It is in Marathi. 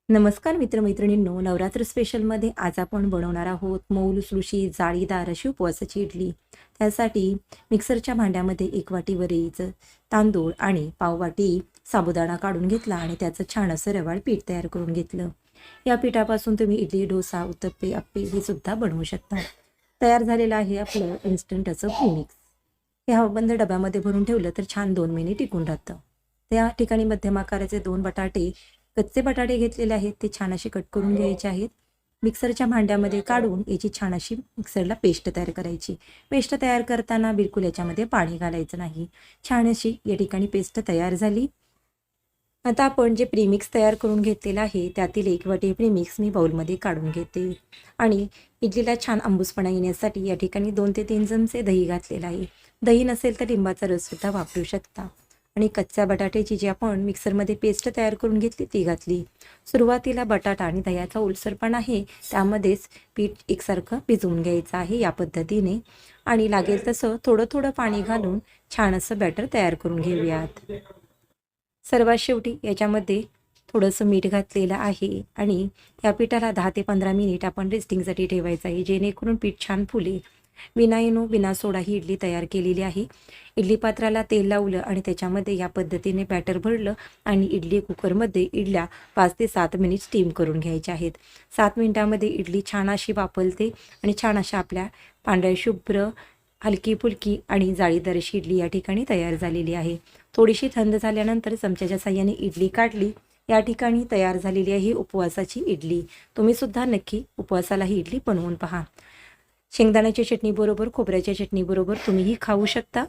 नमस्कार मित्रमैत्रिणींनो, नवरात्र स्पेशलमध्ये आज आपण बनवणार आहोत मऊ लुसलुशीत जाळीदार अशी उपवासाची इडली. त्यासाठी मिक्सरच्या भांड्यामध्ये 1 वाटी वरीचं तांदूळ आणि पाव वाटी साबुदाणा काढून घेतला आणि त्याचं छान असं रवाळ पीठ तयार करून घेतलं. या पिठापासून तुम्ही इडली, डोसा, उत्तप्पे, अप्पे हे सुद्धा बनवू शकता. तयार झालेलं आहे आपलं इन्स्टंट असं प्रीमिक्स. हे हवाबंद डब्यामध्ये भरून ठेवलं तर छान 2 महिने टिकून राहतं. त्या ठिकाणी मध्यम आकाराचे 2 बटाटे, कच्चे बटाटे घेतलेले आहेत, ते छान असे कट करून घ्यायचे आहेत. मिक्सरच्या भांड्यामध्ये काढून याची छान अशी मिक्सरला पेस्ट तयार करायची. पेस्ट तयार करताना बिलकुल याच्यामध्ये पाणी घालायचं नाही. छान अशी या ठिकाणी पेस्ट तयार झाली. आता आपण जे प्रीमिक्स तयार करून घेतलेलं आहे त्यातील 1 वाटी प्रीमिक्स मी बाउलमध्ये काढून घेते आणि इडलीला छान आंबूसपणा येण्यासाठी या ठिकाणी 2 ते 3 चमचे दही घातलेलं आहे. दही नसेल तर लिंबाचा रससुद्धा वापरू शकता. आणि कच्च्या बटाट्याची जी आपण मिक्सरमध्ये पेस्ट तयार करून घेतली ती घातली. सुरुवातीला बटाटा आणि दह्याचा ओलसरपणा आहे त्यामध्येच पीठ एकसारखं भिजवून घ्यायचं आहे या पद्धतीने. आणि लागेल तसं थोडं थोडं पाणी घालून छान असं बॅटर तयार करून घेऊयात. सर्वात शेवटी याच्यामध्ये थोडंसं मीठ घातलेलं आहे आणि या पिठाला 10 ते 15 मिनिट आपण रेस्टिंगसाठी ठेवायचं आहे, जेणेकरून पीठ छान फुले. बिना सोडा ही इडली तयार केलेली आहे. इडली पात्राला तेल लावलं आणि त्याच्यामध्ये या पद्धतीने बॅटर भरलं आणि इडली कुकरमध्ये इडल्या 5 ते 7 मिनिट स्टीम करून घ्यायच्या आहेत. 7 मिनिटामध्ये इडली छान अशी वाफलते आणि छान अशा आपल्या पांढऱ्या शुभ्र हलकी फुलकी आणि जाळीदार अशी इडली या ठिकाणी तयार झालेली आहे. थोडीशी थंड झाल्यानंतर चमच्याच्या साहाय्याने इडली काढली. या ठिकाणी तयार झालेली आहे उपवासाची इडली. तुम्ही सुद्धा नक्की उपवासाला ही इडली बनवून पहा. शेंगदाण्याच्या चटणीबरोबर, खोबऱ्याच्या चटणीबरोबर तुम्हीही खाऊ शकता.